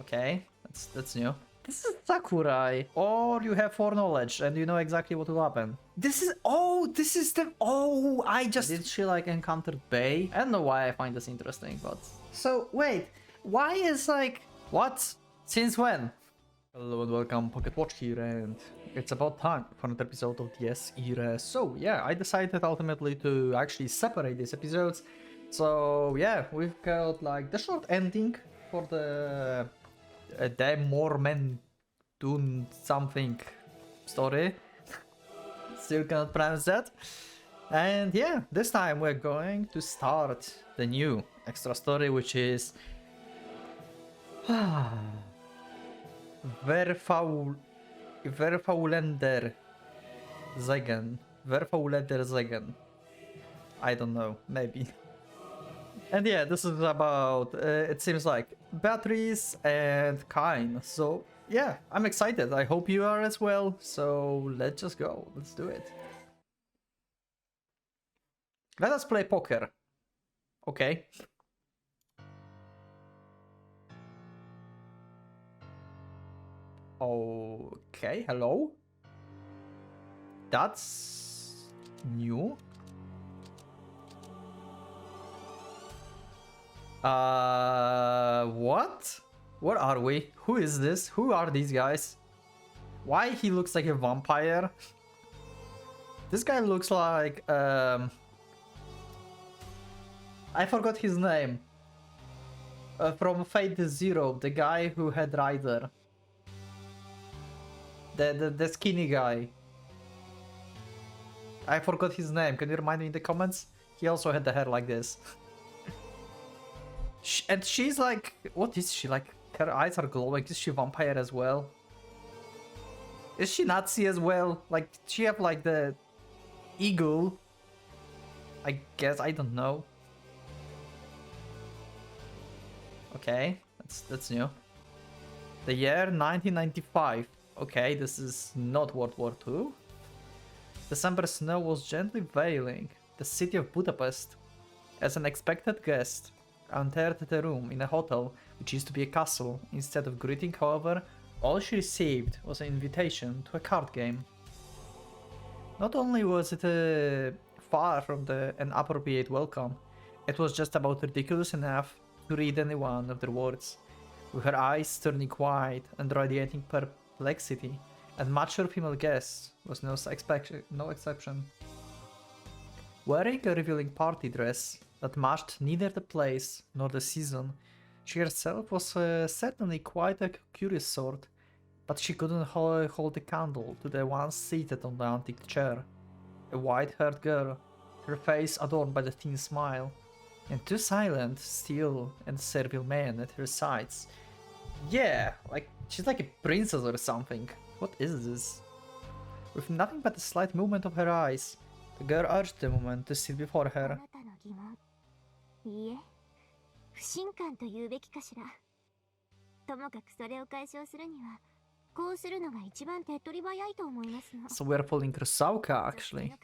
Okay, that's new. This is Sakurai. Or you have foreknowledge and you know exactly what will happen. This is... Oh, this is the... Oh, I just... Did she like encounter Bay? I don't know why I find this interesting, but... So, wait. Why is like... What? Since when? Hello and welcome, PocketWatch here, and it's about time for another episode of DS irae. So yeah, I decided ultimately to actually separate these episodes. So yeah, we've got like the short ending for the more men doing something story. Still cannot pronounce that. And yeah, this time we're going to start the new extra story, which is Verfaulender segen. Verfaulender segen. I don't know, maybe. And yeah, this is about, it seems like, Beatrice and Kain. So yeah, I'm excited. I hope you are as well. So let's just go. Let's do it. Let us play poker. Okay. Okay, hello? That's new. What? What are we? Who is this? Who are these guys? Why he looks like a vampire? This guy looks like, I forgot his name. From Fate Zero, the guy who had Rider. The skinny guy. I forgot his name. Can you remind me in the comments? He also had the hair like this. And she's like... What is she? Like, her eyes are glowing. Is she vampire as well? Is she Nazi as well? Like, she have like the... eagle? I guess. I don't know. Okay. That's new. The year 1995. Okay, this is not World War II. December snow was gently veiling the city of Budapest. As an expected guest, entered the room in a hotel which used to be a castle. Instead of greeting, however, all she received was an invitation to a card game. Not only was it far from an appropriate welcome, it was just about ridiculous enough to read any one of their words. With her eyes turning wide and radiating perplexity, and mature female guest was no exception. Wearing a revealing party dress that matched neither the place nor the season, she herself was certainly quite a curious sort, but she couldn't hold a candle to the one seated on the antique chair. A white-haired girl, her face adorned by the thin smile, and two silent, still, and servile men at her sides. Yeah, like, she's like a princess or something. What is this? With nothing but a slight movement of her eyes, the girl urged the woman to sit before her. So we're following Rusauka, actually.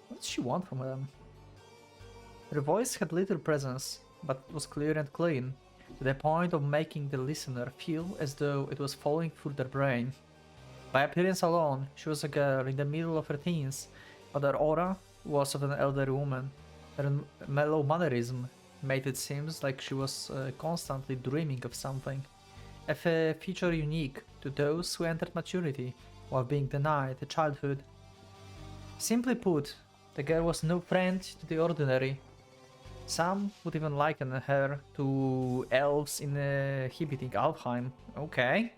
What does she want from them? Her voice had little presence, but was clear and clean, to the point of making the listener feel as though it was falling through their brain. By appearance alone, she was a girl in the middle of her teens, but her aura was of an elderly woman. Her mellow mannerism made it seem like she was constantly dreaming of something, a feature unique to those who entered maturity while being denied childhood. Simply put, the girl was no friend to the ordinary. Some would even liken her to elves inhabiting Alfheim. Okay.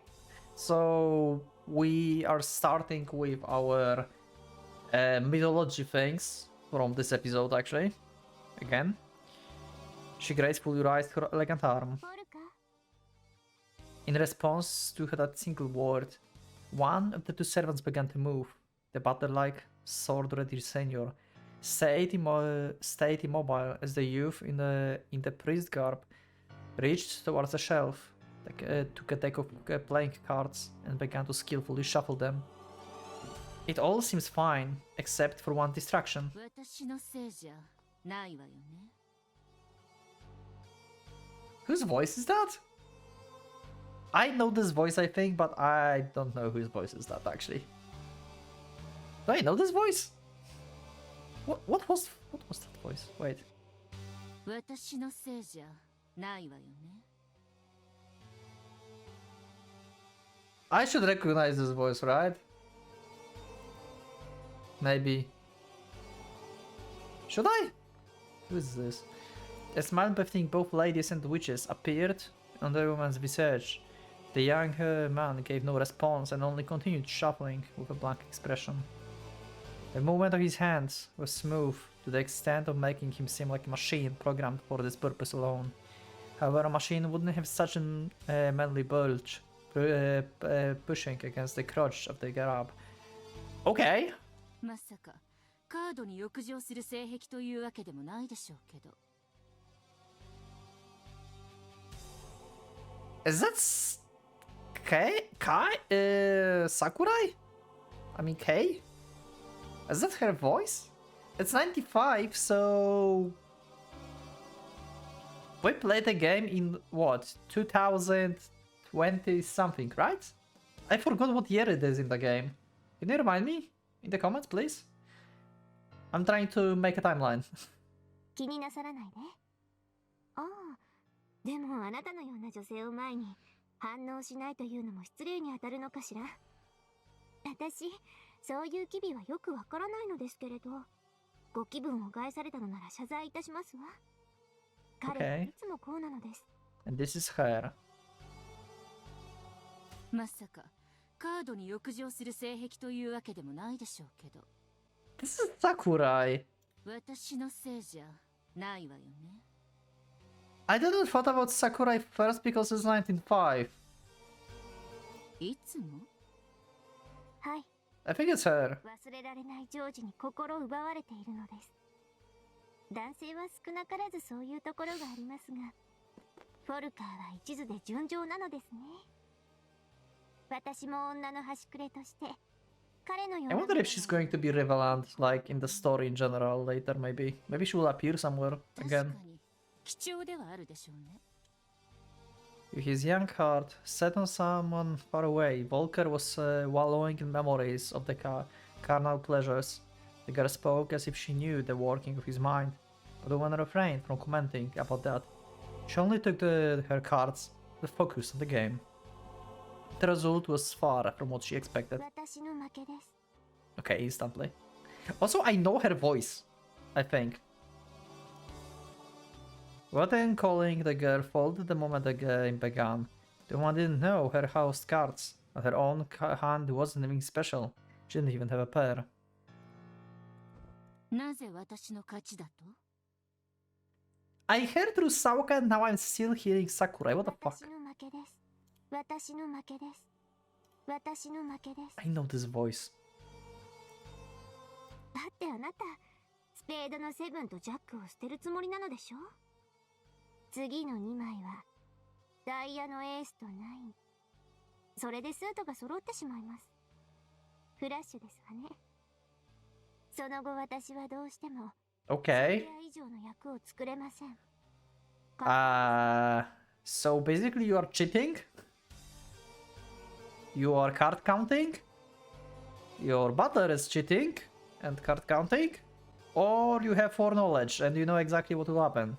So we are starting with our mythology things from this episode, actually. Again. She gracefully raised her elegant arm. In response to that single word, one of the two servants began to move. The butler-like, sword-ready senior stayed immobile as the youth in the priest garb reached towards the shelf, took a deck of playing cards, and began to skillfully shuffle them. It all seems fine, except for one distraction. Whose voice is that? I know this voice, I think, but I don't know whose voice is that actually. Do I know this voice? What was that voice? Wait. I should recognize this voice, right? Maybe. Should I? Who is this? A smile befitting both ladies and witches appeared on the woman's visage. The young man gave no response and only continued shuffling with a blank expression. The movement of his hands was smooth to the extent of making him seem like a machine programmed for this purpose alone. However, a machine wouldn't have such an manly bulge pushing against the crotch of the garab. Okay. Is that Sakurai? I mean Kei? Is that her voice? It's 95, so we played the game in what, 2020 something, right? I forgot what year it is in the game. Can you remind me in the comments, please? I'm trying to make a timeline. 気になさらないで。ああ、でもあなたのような女性を前に反応しないというのも失礼に当たるのかしら。私、そういう機微はよくわからないのですけれど、ご気分を害されたのなら謝罪いたしますわ。彼はいつもこうなのです。And this is her. まさかカードに浴場する性癖というわけでもないでしょうけど。This is Sakurai. 私のせいじゃないわよね。I didn't thought about Sakurai first because it's 1905. いつも？はい。I think it's her. 忘れられないジョージに心奪われているのです。男性は少なからずそういうところがありますが、フォルカーは一途で純情なのですね。私も女の端くれとして。I wonder if she's going to be relevant, like in the story in general later, maybe. Maybe she will appear somewhere again. With his young heart set on someone far away, Volker was wallowing in memories of the carnal pleasures. The girl spoke as if she knew the working of his mind, but the woman refrained from commenting about that. She only took her cards, the focus on the game. The result was far from what she expected. Okay, instantly. Also, I know her voice, I think. Rather than calling the girl folded the moment the game began. The woman didn't know her house cards, but her own hand wasn't even special. She didn't even have a pair. I heard through Saoka and now I'm still hearing Sakurai. What the fuck? I know this voice. だってあなた、スペードのセブンとジャックを捨てるつもりなのでしょ？次の2枚は、ダイヤのエースとナイン。それでスートが揃ってしまいます。フラッシュですわね。その後私はどうしても、Okay. 以上の役を作れません。So basically you are cheating? You are card counting? Your butler is cheating and card counting? Or you have foreknowledge and you know exactly what will happen?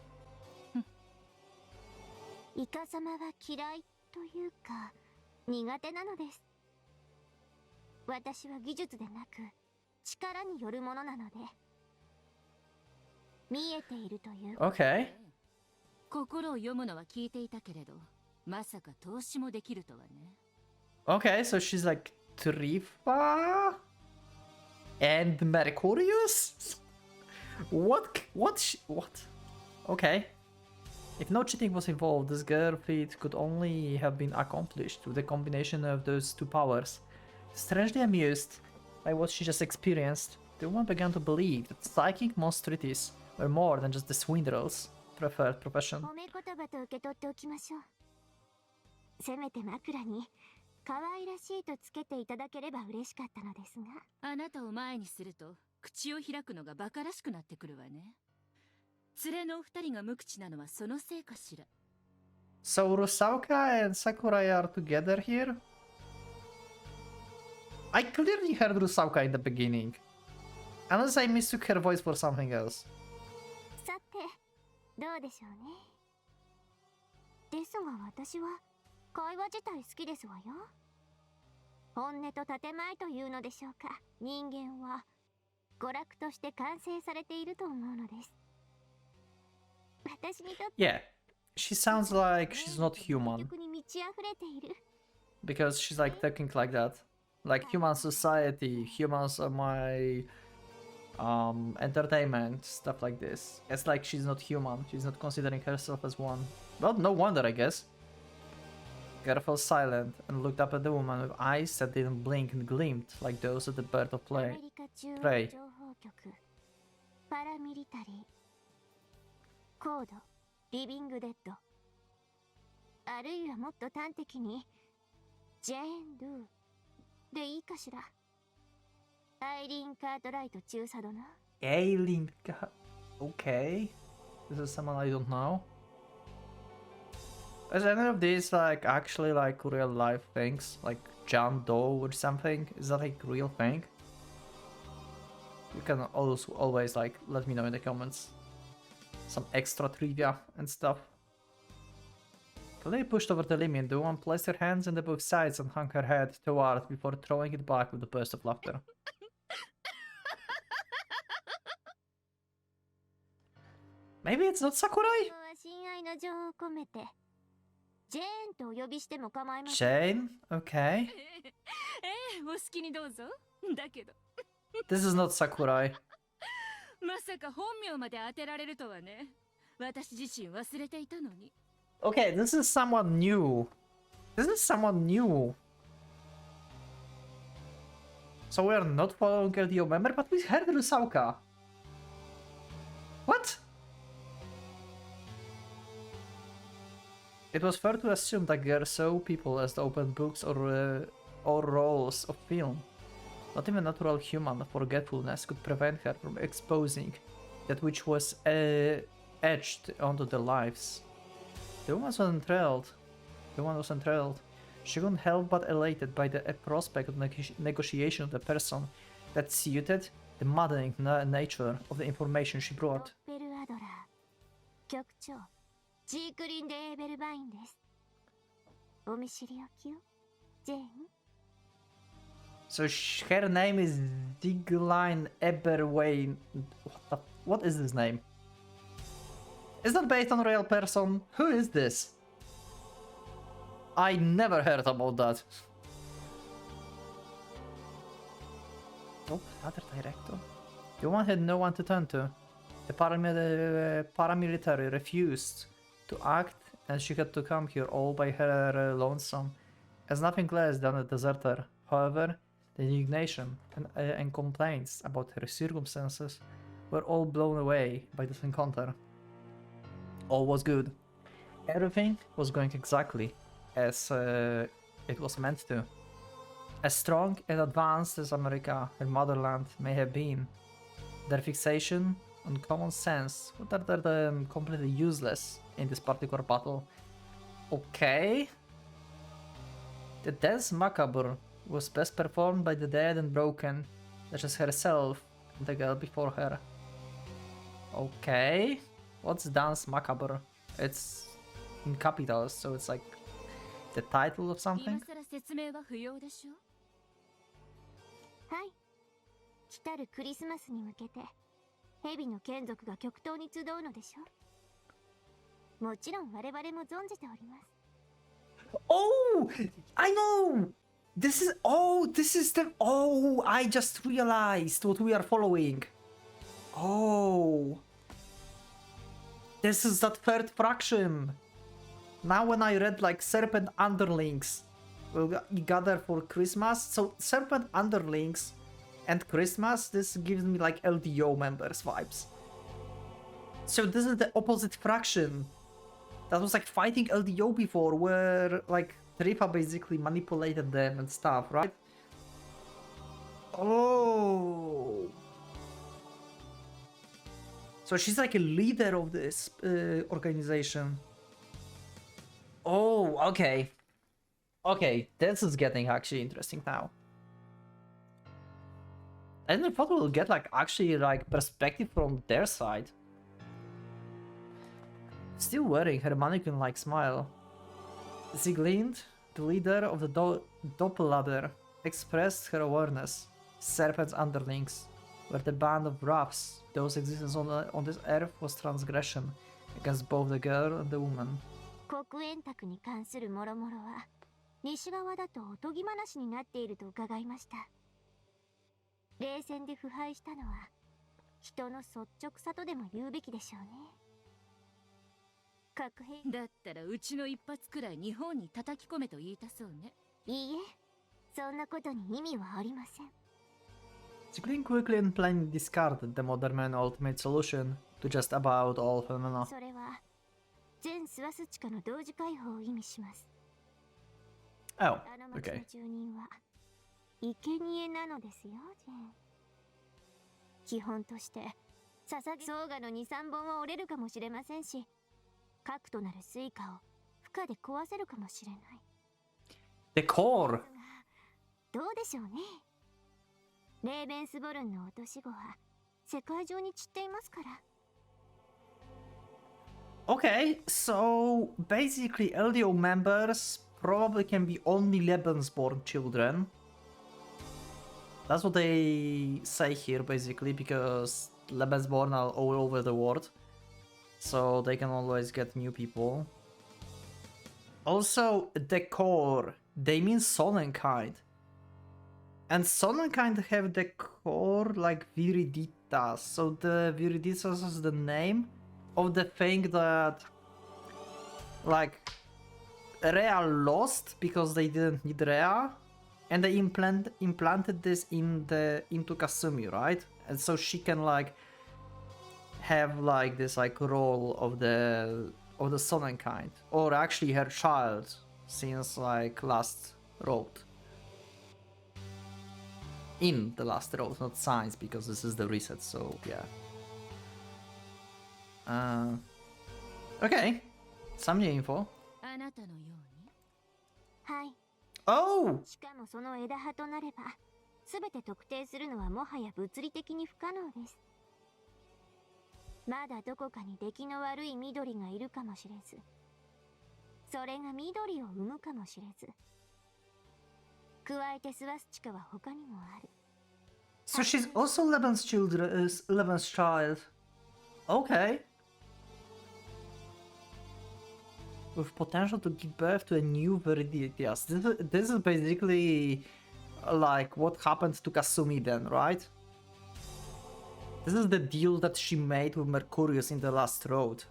イカ様は嫌いというか苦手なのです。私は技術でなく力によるものなので見えているという。Okay. 心を読むのは聞いていたけれど、まさか投資もできるとはね。Okay, so she's like Trifa and Mercurius? What? Okay. If no cheating was involved, this girl feat could only have been accomplished through the combination of those two powers. Strangely amused by what she just experienced, the woman began to believe that psychic monstrosities were more than just the swindler's preferred profession. 褒め言葉と受け取っておきましょう。せめて枕に可愛らしいとつけていただければ嬉しかったのですが。あなたを前にすると口を開くのが馬鹿らしくなってくるわね。連れのお二人が無口なのはそのせいかしら。So Rusauka and Sakurai are together here? I clearly heard Rusauka in the beginning. Unless I mistook her voice for something else. さてどうでしょうね。ですが私は会話自体好きですわよ。本音と建前というのでしょうか。人間は娯楽として完成されていると思うのです。私にとって Yeah, she sounds like she's not human. 曲に満ち溢れている。 Because she's like talking like that. Like human society, humans are my entertainment, stuff like this. It's like she's not human, she's not considering herself as one. Well, no wonder, I guess. Girl fell silent and looked up at the woman with eyes that didn't blink and gleamed like those of the bird of アメ prey. リカ中央 Prey. 情報局パラミリタリーコードリビングデッドあるいはもっと端的にジェーン・ルーでいいかしら。アイリーン・カートライト中佐殿。 Aileen. Okay. This is someone I don't know. Is any of these like actually like real life things? Like John Doe or something? Is that like real thing? You can also always like let me know in the comments. Some extra trivia and stuff. Clay pushed over the limit. The woman placed her hands on the both sides and hung her head toward before throwing it back with a burst of laughter. Maybe it's not Sakurai? 今日は親愛の情を込めてジェーンとお呼びしても構いません。 Jane? Okay. ええ、お好きにどうぞ。だけど This is not Sakurai. まさか本名まで当てられるとはね。私自身忘れていたのに。 Okay, this is someone new. This is someone new. So we are not following LDO member, but we heard Rusauka. What? It was fair to assume that girl saw people as the open books or rolls of film. Not even natural human forgetfulness could prevent her from exposing that which was etched onto their lives. The woman was enthralled. She couldn't help but elated by the prospect of negotiation of the person that suited the maddening nature of the information she ロッ brought. ペル・アドラー局長ジークリン・デ・エーベルバインです。お見知りおきよジェーン。 So her name is Digline Eberwain. What is this name? Is that based on a real person? Who is this? I never heard about that. Oh, another director. The woman had no one to turn to. The paramilitary refused to act, and she had to come here all by her lonesome, as nothing less than a deserter. However, the indignation and complaints about her circumstances were all blown away by this encounter. All was good. Everything was going exactly as it was meant to. As strong and advanced as America, her motherland, may have been, their fixation on common sense was rather than completely useless in this particular battle. Okay. The dance macabre was best performed by the dead and broken, such as herself and the girl before her. Okay. What's dance macabre? It's in capitals, so it's like the title of 今 something? 更説明は不要でしょ。はい。来たるクリスマスに向けて蛇の眷属が極東に集うのでしょ。もちろん我々も存じております。 Oh! I know! This is the I just realized what we are following. Oh. This is that third fraction. Now when I read like serpent underlings will gather for Christmas, so serpent underlings and Christmas, this gives me like LDO members vibes. So this is the opposite fraction that was like fighting LDO before, where like Tripa basically manipulated them and stuff, right? Oh. So she's like a leader of this organization. Oh, okay. Okay, this is getting actually interesting now. I never thought we'll get like actually like perspective from their side. Still wearing her mannequin-like smile. Sieglind, the leader of the Doppelladder, expressed her awareness. Serpent's underlings were the band of roughs. Those existence on this earth was transgression against both the girl and the woman. 黒煙卓に関する諸々は西側だとおとぎ話になっていると伺いました。冷戦で腐敗したのは人の率直さとでも言うべきでしょうね。核兵だったらうちの一発くらい日本に叩き込めと言いたそうね。いいえ、そんなことに意味はありません。Sieglind quickly and plainly discarded the modern man ultimate solution to just about all phenomena. それは全スワスチカの同時解放を意味します。 Oh, あの町 okay. の住人は生贄なのですよ、ジェーン。基本として捧げ相がの 2,3 本は折れるかもしれませんし、核となるスイカを負荷で壊せるかもしれない。 The core! どうでしょうね。レーベンスボルンの落とし子は世界中に散っていますから。 Okay, so basically LDO members probably can be only Lebensborn children. That's what they say here basically, because Lebensborn are all over the world. So they can always get new people. Also, the core, they mean Sonnenkind. And Sonnenkind have the core like Viriditas. So the Viriditas is the name of the thing that like Rhea lost because they didn't need Rhea, and they implanted this into Kasumi, right? And so she can like have like this like role of the Sonnenkind, or actually her child since like last road. In the last road, not science, because this is the reset, so yeah. Okay, some new info. あなたのように。はい。 Oh! しかもその枝葉となれば全て特定するのはもはや物理的に不可能です。まだどこかに出来の悪い緑がいるかもしれず、それが緑を生むかもしれず、加えてスワスチカは他にもある。 So she's also Leban's child. Okay. With potential to give birth to a new Viriditas. This is basically like what happened to Kasumi then, right? This is the deal that she made with Mercurius in the last road.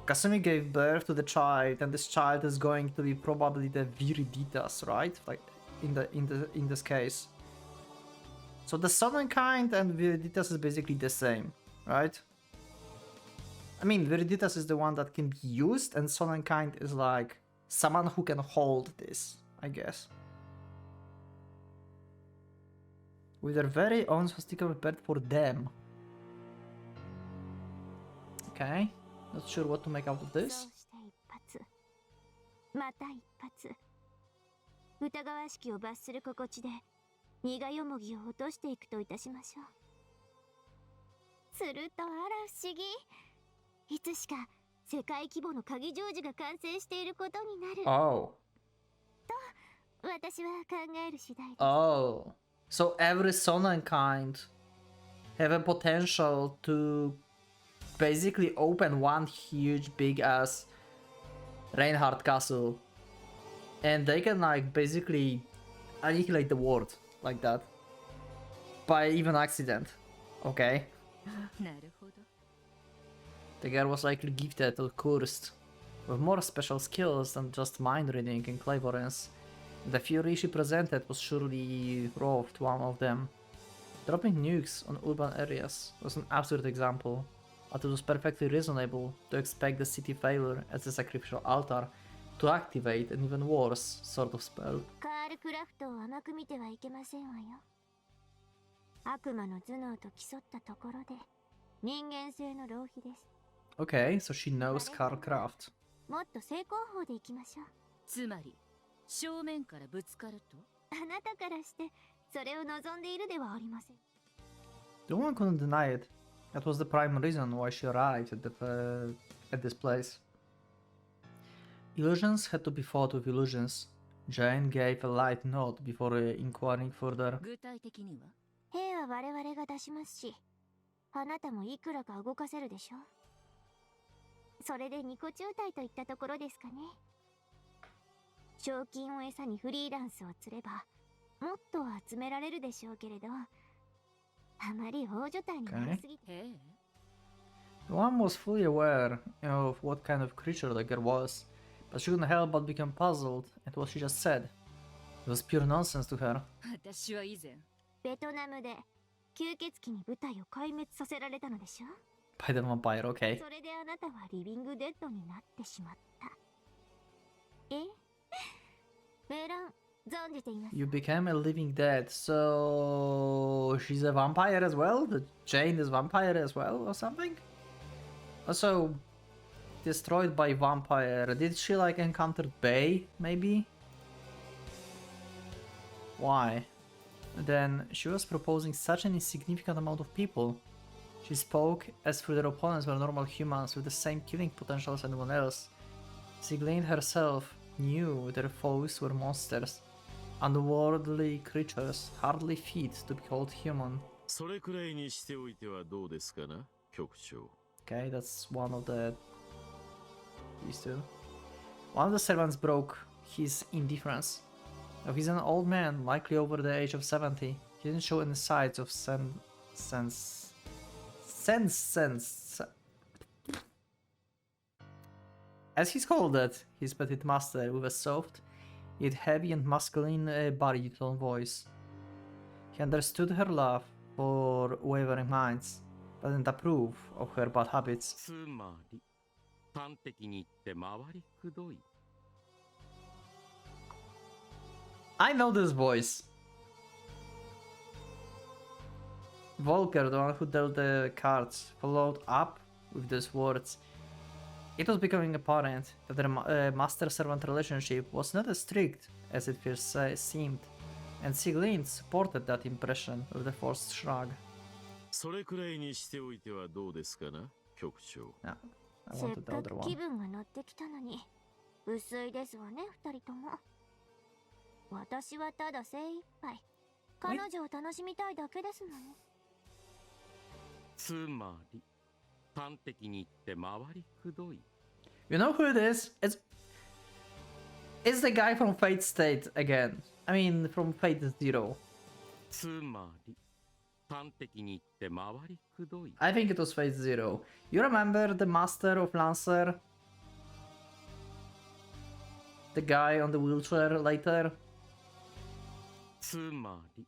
Kasumi gave birth to the child, and this child is going to be probably the Viriditas, right? Like in this case. So the Sonnenkind and Viriditas is basically the same, right? I mean, Viriditas is the one that can be used, and Sonnenkind is like someone who can hold this, I guess. With their very own swastika prepared for them. Okay, not sure what to make out of そう this. して一発、また一発、疑わしきを罰する心地で苦よもぎを落としていくといたしましょう。するとあら不思議、いつしか世界規模の鍵十字が完成していることになる。 Oh. 私は考える次第です。 Oh. So every Sonnenkind have a potential to basically open one huge big ass Reinhardt castle, and they can like basically annihilate the world like that by even accident. Okay. なるほど。 The girl was likely gifted or cursed with more special skills than just mind reading and cleverness. The fury she presented was surely wrought one of them. Dropping nukes on urban areas was an absurd example, but it was perfectly reasonable to expect the city failure as a sacrificial altar to activate an even worse sort of spell. カールクラフトを甘く見てはいけませんわよ。悪魔の頭脳と競ったところで人間性の浪費です。 Okay, so she knows Karl Kraft. もっと正攻法でいきましょう。つまり正面からぶつかると。あなたからしてそれを望んでいるではありません。 The woman couldn't deny it. That was the prime reason why she arrived at this place. Illusions had to be fought with illusions. Jane gave a light nod before inquiring further. 具体的には。兵は我々が出しますし、あなたもいくらか動かせるでしょう。それでニコ中隊といったところですかね。賞金を餌にフリーランスを釣ればもっと集められるでしょうけれど、あまり大所帯になりすぎて。へえ。 The woman was fully aware of what kind of creature the girl was, but she couldn't help but become puzzled at what she just said. It was pure nonsense to her. 私は以前ベトナムで吸血鬼に部隊を壊滅させられたのでしょ。 By the vampire, okay. それであなたはリビングデッドになってしまった。えベラン、存じています。 You became a living dead, so she's a vampire as well? The Jane is vampire as well or something? Also, destroyed by vampire. Did she like encounter Bay, maybe? Why? Then she was proposing such an insignificant amount of people. She spoke as if their opponents were normal humans with the same killing potential as anyone else. Sieglinde herself knew their foes were monsters, unworldly creatures, hardly fit to be called human. それくらいにしておいてはどうですかな、局長。 Okay, that's one of these two. One of the servants broke his indifference. Though he's an old man, likely over the age of 70, he didn't show any signs of as he's called it, his petite master with a soft, yet heavy and masculine baritone voice. He understood her love for wavering minds, but didn't approve of her bad habits. つまり端的に言って回りくどい。 I know this voice. Volker, the one who dealt the cards, followed up with these words. It was becoming apparent that their master-servant relationship was not as strict as it first seemed, and Sieglinde supported that impression with a forced shrug. それくらいにしておいてはどうですかな、局長。 Yeah, I せっ wanted the か other く気 one. 分が乗ってきたのに薄いですわね、二人とも。私はただ精一杯彼女を楽しみたいだけですもの。つまり端的に言って回りくどい。 You know who it is? It's the guy from Fate State again. I mean, from Fate Zero. つまり端的に言って回りくどい。 I think it was Fate Zero. You remember the Master of Lancer? The guy on the wheelchair later? つまり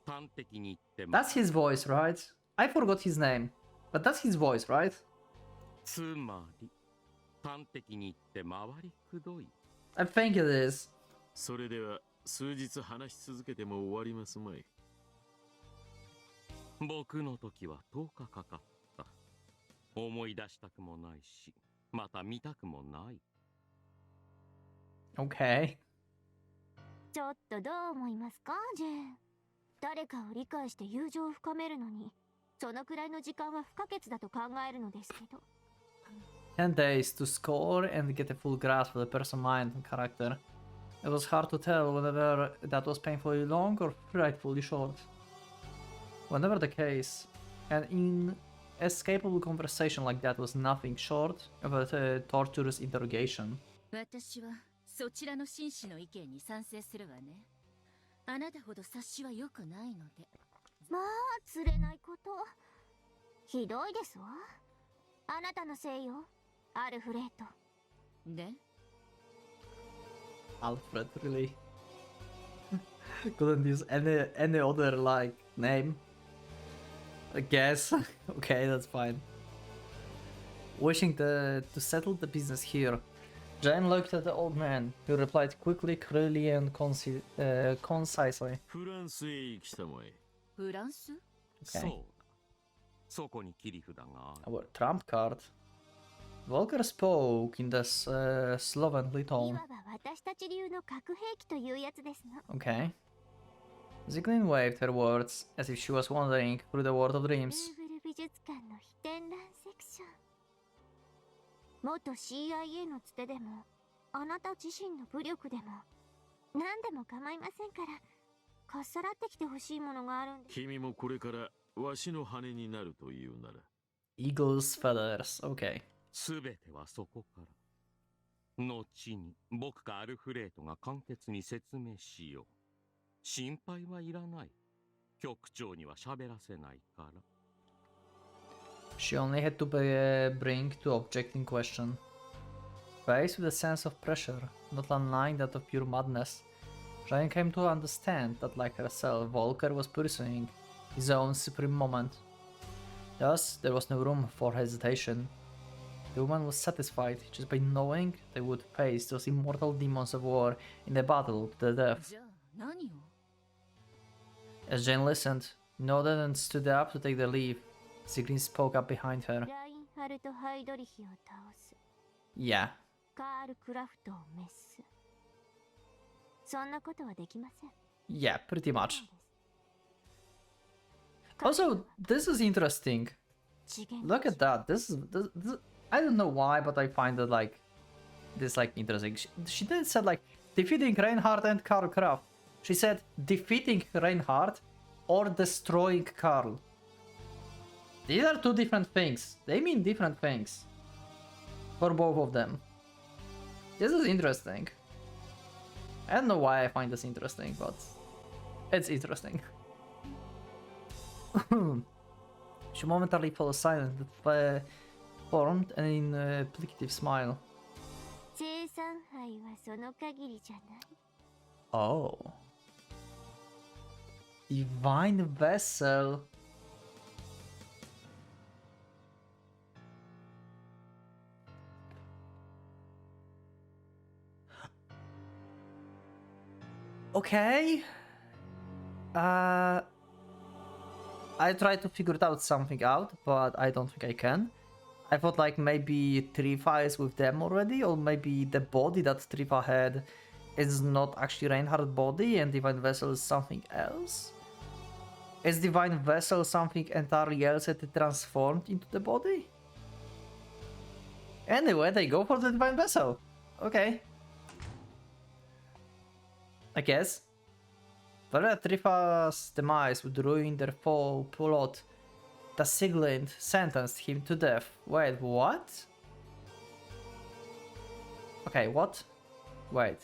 端的に言って That's his voice, right? I forgot his name. But that's his voice, right? つまり端的に言って回りくどい。 I think it is. それでは数日話し続けても終わりますまい。僕の時は10日かかった。思い出したくもないし、また見たくもない。 Okay. ちょっとどう思いますか、ジェーン。誰かを理解して友情を深めるのにそのくらいの時間は不可欠だと考えるのですけど。 10 days to score and get a full grasp of the person's mind and character. It was hard to tell whether that was painfully long or frightfully short. Whenever the case, an inescapable conversation like that was nothing short of a torturous interrogation. 私はそちらの紳士の意見に賛成するわね。あなたほど察しは良くないので。まあ釣れないことひどいですわ。あなたのせいよ、アルフレッド。で Alfred, really? Couldn't use any other like name. I guess. Okay, that's fine. Wishing to settle the business here, Jane looked at the old man, who replied quickly, clearly, and concisely. フランスへ行きたまえ。フランス？ Okay. そうだ。そこに切り札がある。 Our trump card. Volker spoke in this slovenly い tone. わば私たち流の核兵器というやつですの。 Okay. Ziglin waved her words as if she was wandering through the world of ル dreams. ーブル美術館の非展覧セクション。元 CIA のつてでも、あなた自身の武力でも、何でも構いませんから、かっさらってきてほしいものがあるんです。君もこれからわしの羽になるというなら、 Eagle's feathers. Okay. すべてはそこから。後に僕かアルフレートが簡潔に説明しよう。心配はいらない。局長には喋らせないから。She only had to bring to object in question. Faced with a sense of pressure, not unlike that of pure madness, Jane came to understand that, like herself, Volker was pursuing his own supreme moment. Thus, there was no room for hesitation. The woman was satisfied just by knowing they would face those immortal demons of war in a battle to the death. じゃあ何を？ As Jane listened, nodded and stood up to take the leave, Sigrun spoke up behind her. ラインハルト・ハイドリヒを倒す。 Yeah, カール・クラフトを滅す。そんなことはできません。 yeah, pretty そう much. です。 Also, this is interesting. 次元 Look at that. This, I don't know why, but I find it like this like interesting. She didn't said like defeating Reinhardt and Karl Kraft. She said defeating Reinhardt or destroying Karl. These are two different things. They mean different things for both of them. This is interesting. I don't know why I find this interesting, but it's interesting. She momentarily fell silent, but formed an implicative smile. 生産杯はその限りじゃない。 Oh. Divine vessel. Okay. I tried to figure something out, but I don't think I can. I thought like maybe Trifa is with them already, or maybe the body that Trifa had is not actually Reinhardt's body and Divine Vessel is something else? Is Divine Vessel something entirely else that it transformed into the body? Anyway, they go for the Divine Vessel. Okay. I guess. But Trifa's demise would ruin their full plot. The Siglint sentenced him to death. Wait, what? Okay, what? Wait.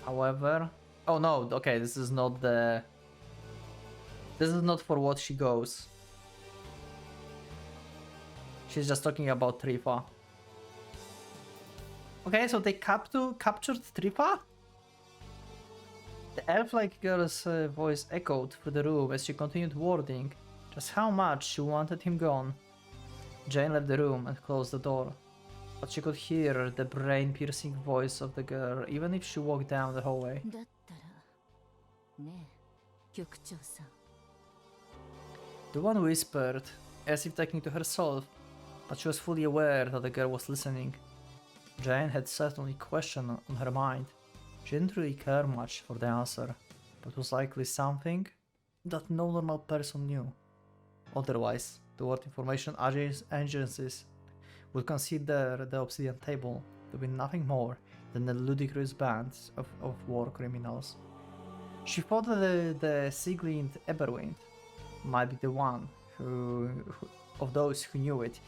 However... Oh no, okay, this is not the... This is not for what she goes. She's just talking about Trifa. Okay, so they captured Trifa? The elf-like girl's voice echoed through the room as she continued wording just how much she wanted him gone. Jane left the room and closed the door, but she could hear the brain-piercing voice of the girl even if she walked down the hallway. だったらねえ局長さん。 The one whispered, as if talking to herself, but she was fully aware that the girl was listening. Jane had certainly a question on her mind. She didn't really care much for the answer, but was likely something that no normal person knew. Otherwise, the World Information Agencies would consider the Obsidian Table to be nothing more than a ludicrous band of war criminals. She thought that the Siglind Eberwind might be the one of those who knew it.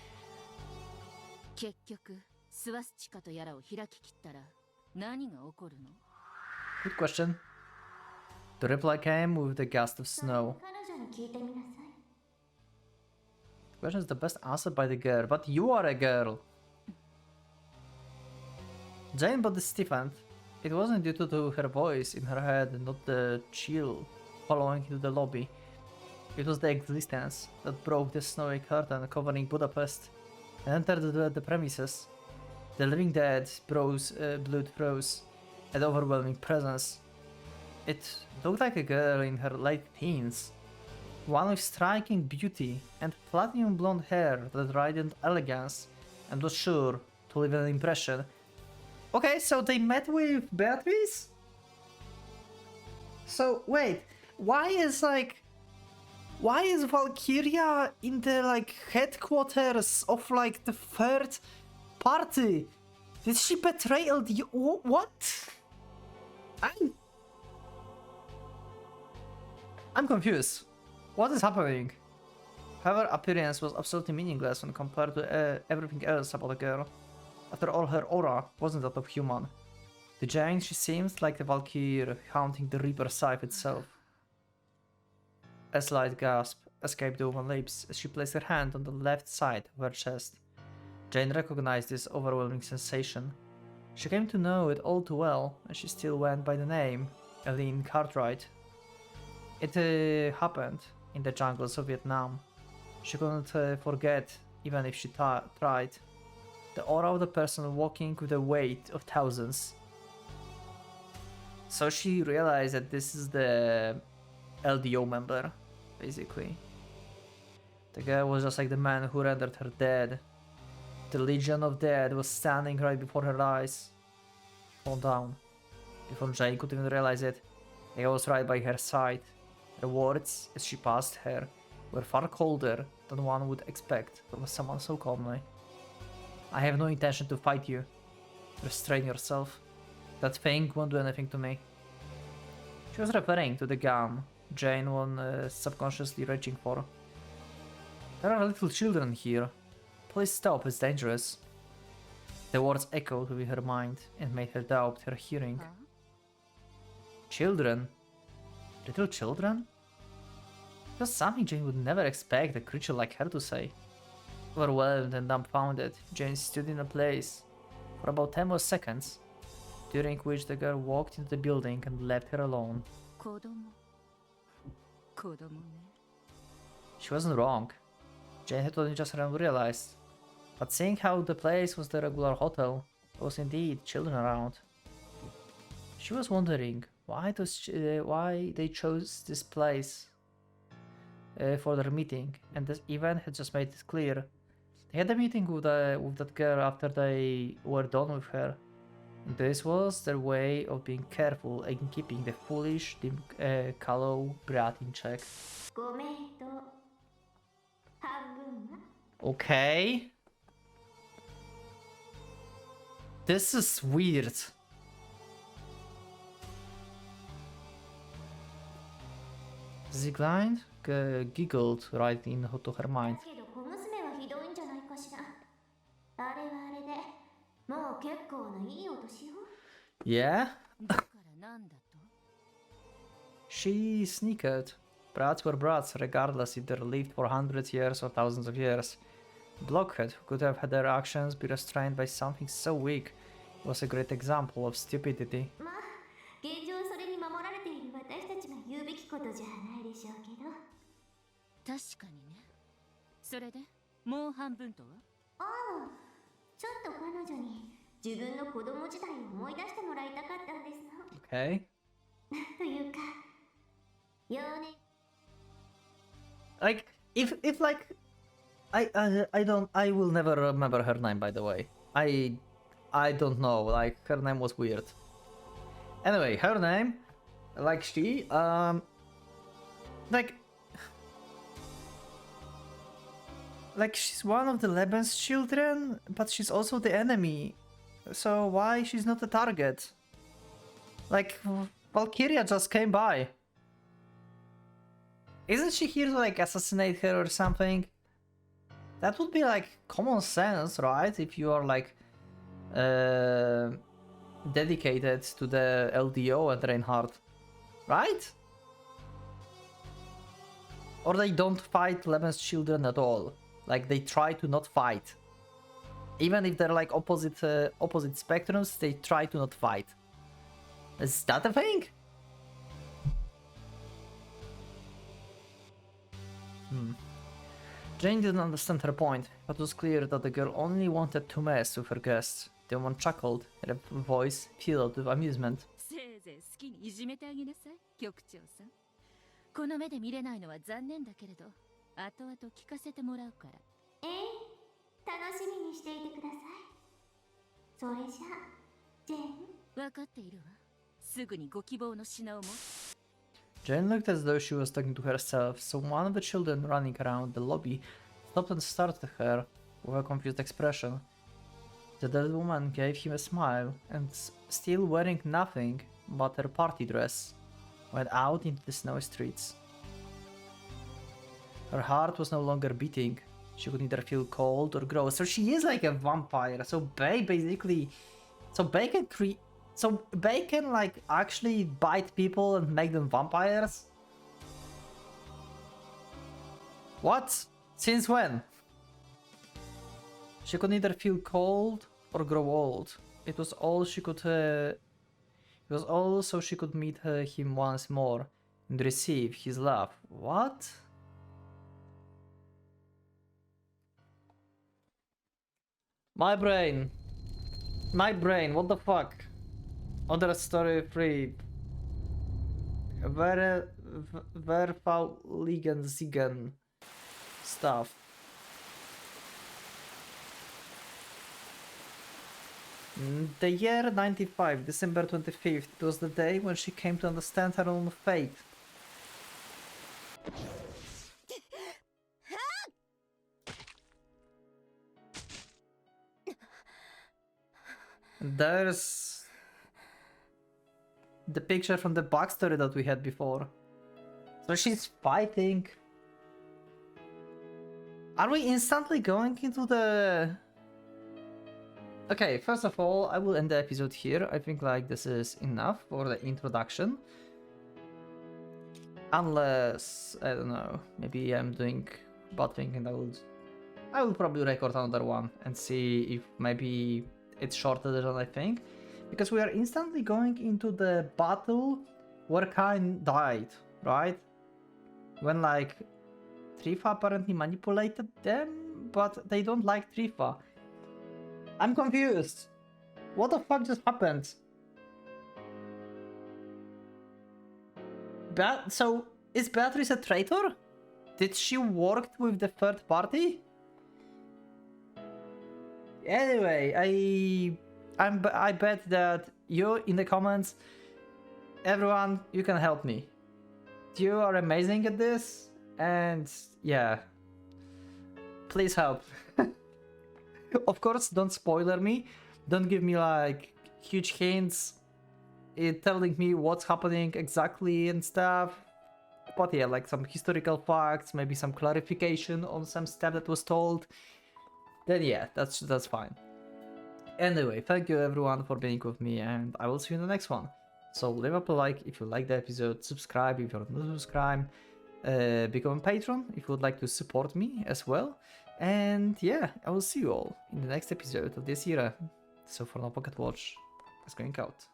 結局スワスチカとやらを開き切ったら何が起こるの？ Good question. The reply came with the gust of snow. 彼女に聞いてみなさい。 The question is the best answered by the girl, but you are a girl. Jane body stiffened. It wasn't due to her voice in her head, not the chill following into the lobby. It was the existence that broke the snowy curtain covering Budapest and entered the premises. The living dead blood froze, an overwhelming presence. It looked like a girl in her late teens, one with striking beauty and platinum blonde hair that radiant elegance and was sure to leave an impression. Okay, so they met with Beatrice? So wait, why is Valkyria in the like headquarters of like the third party? Did she betray LD? What? I'm confused. What is happening? Her appearance was absolutely meaningless when compared to everything else about the girl. After all, her aura wasn't that of human. To Jane, she seems like the Valkyrie haunting the Reaper Scythe itself. A slight gasp escaped the woman's lips as she placed her hand on the left side of her chest. Jane recognized this overwhelming sensation. She came to know it all too well, and she still went by the name Eileen Cartwright. It happened in the jungles of Vietnam. She couldn't forget, even if she tried. The aura of the person walking with the weight of thousands. So she realized that this is the LDO member, basically. The girl was just like the man who rendered her dead. The Legion of Dead was standing right before her eyes. Fall down. Before Jane could even realize it, the girl was right by her side. Her words, as she passed her, were far colder than one would expect from someone so calmly. I have no intention to fight you. Restrain yourself. That thing won't do anything to me. She was referring to the gun Jane was subconsciously reaching for. There are little children here. Please stop, it's dangerous. The words echoed within her mind and made her doubt her hearing. Children? Little children? It was something Jane would never expect a creature like her to say. Overwhelmed and dumbfounded, Jane stood in a place for about 10 more seconds, during which the girl walked into the building and left her alone. She wasn't wrong. Jane had only just realized. But seeing how the place was the regular hotel, there was indeed children around. She was wondering why they chose this place for their meeting, and this event had just made it clear. They had a meeting with that girl after they were done with her. And this was their way of being careful and keeping the foolish, callow brat in check. Okay. This is weird. Zieglein giggled right into her mind. Yeah? She snickered. Brats were brats, regardless if they lived for hundreds of years or thousands of years. Blockhead, who could have had their actions be restrained by something so weak, was a great example of stupidity. Okay. Like, if like, I will never remember her name, by the way. I don't know, like, her name was weird. Anyway, her name, like she, like she's one of the Leben's children, but she's also the enemy. So why she's not a target? Like, Valkyria just came by. Isn't she here to like assassinate her or something? That would be like common sense, right? If you are like dedicated to the LDO and Reinhardt, right? Or they don't fight Leben's children at all. Like they try to not fight. Even if they're like opposite spectrums, they try to not fight. Is that a thing? Jane didn't understand her point, but it was clear that the girl only wanted to mess with her guests. The woman chuckled, her voice filled with amusement. この目で見れないのは残念だけれど、後々聞かせてもらうから。ええ、楽しみにしていてください。それじゃあ、ジェーン。分かっているわ。すぐにご希望の品を持つ。 Jane looked as though she was talking to herself, so one of the children running around the lobby stopped and stared at her with a confused expression. The dead woman gave him a smile, and still wearing nothing but her party dress, went out into the snowy streets. Her heart was no longer beating. She could neither feel cold or grow. So she is like a vampire. So Bay basically... So Bay can like actually bite people and make them vampires? What? Since when? She could neither feel cold or grow old. It was all she could... it was all so she could meet him once more and receive his love. What? My brain, what the fuck? Other story 3. Verfaulender segen stuff. The year 95, December 25th, it was the day when she came to understand her own fate. There's the picture from the backstory that we had before. So she's fighting. Are we instantly going into the... Okay, first of all, I will end the episode here. I think like this is enough for the introduction. Unless, I don't know, maybe I'm doing bad thing and I will probably record another one and see if maybe it's shorter than I think. Because we are instantly going into the battle where Kain died, right? When like Trifa apparently manipulated them, but they don't like Trifa. I'm confused. What the fuck just happened? So, is Beatrice a traitor? Did she work with the third party? Anyway, I bet that you in the comments, everyone, you can help me. You are amazing at this, and yeah, please help. Of course, don't spoiler me. Don't give me like huge hints, telling me what's happening exactly and stuff. But yeah, like some historical facts, maybe some clarification on some stuff that was told. Then yeah, that's fine. Anyway, thank you everyone for being with me, and I will see you in the next one. So leave up a like if you like the episode, subscribe if you're not subscribed, become a patron if you would like to support me as well. And yeah, I will see you all in the next episode of this era. So for now, Pocket Watch is going out.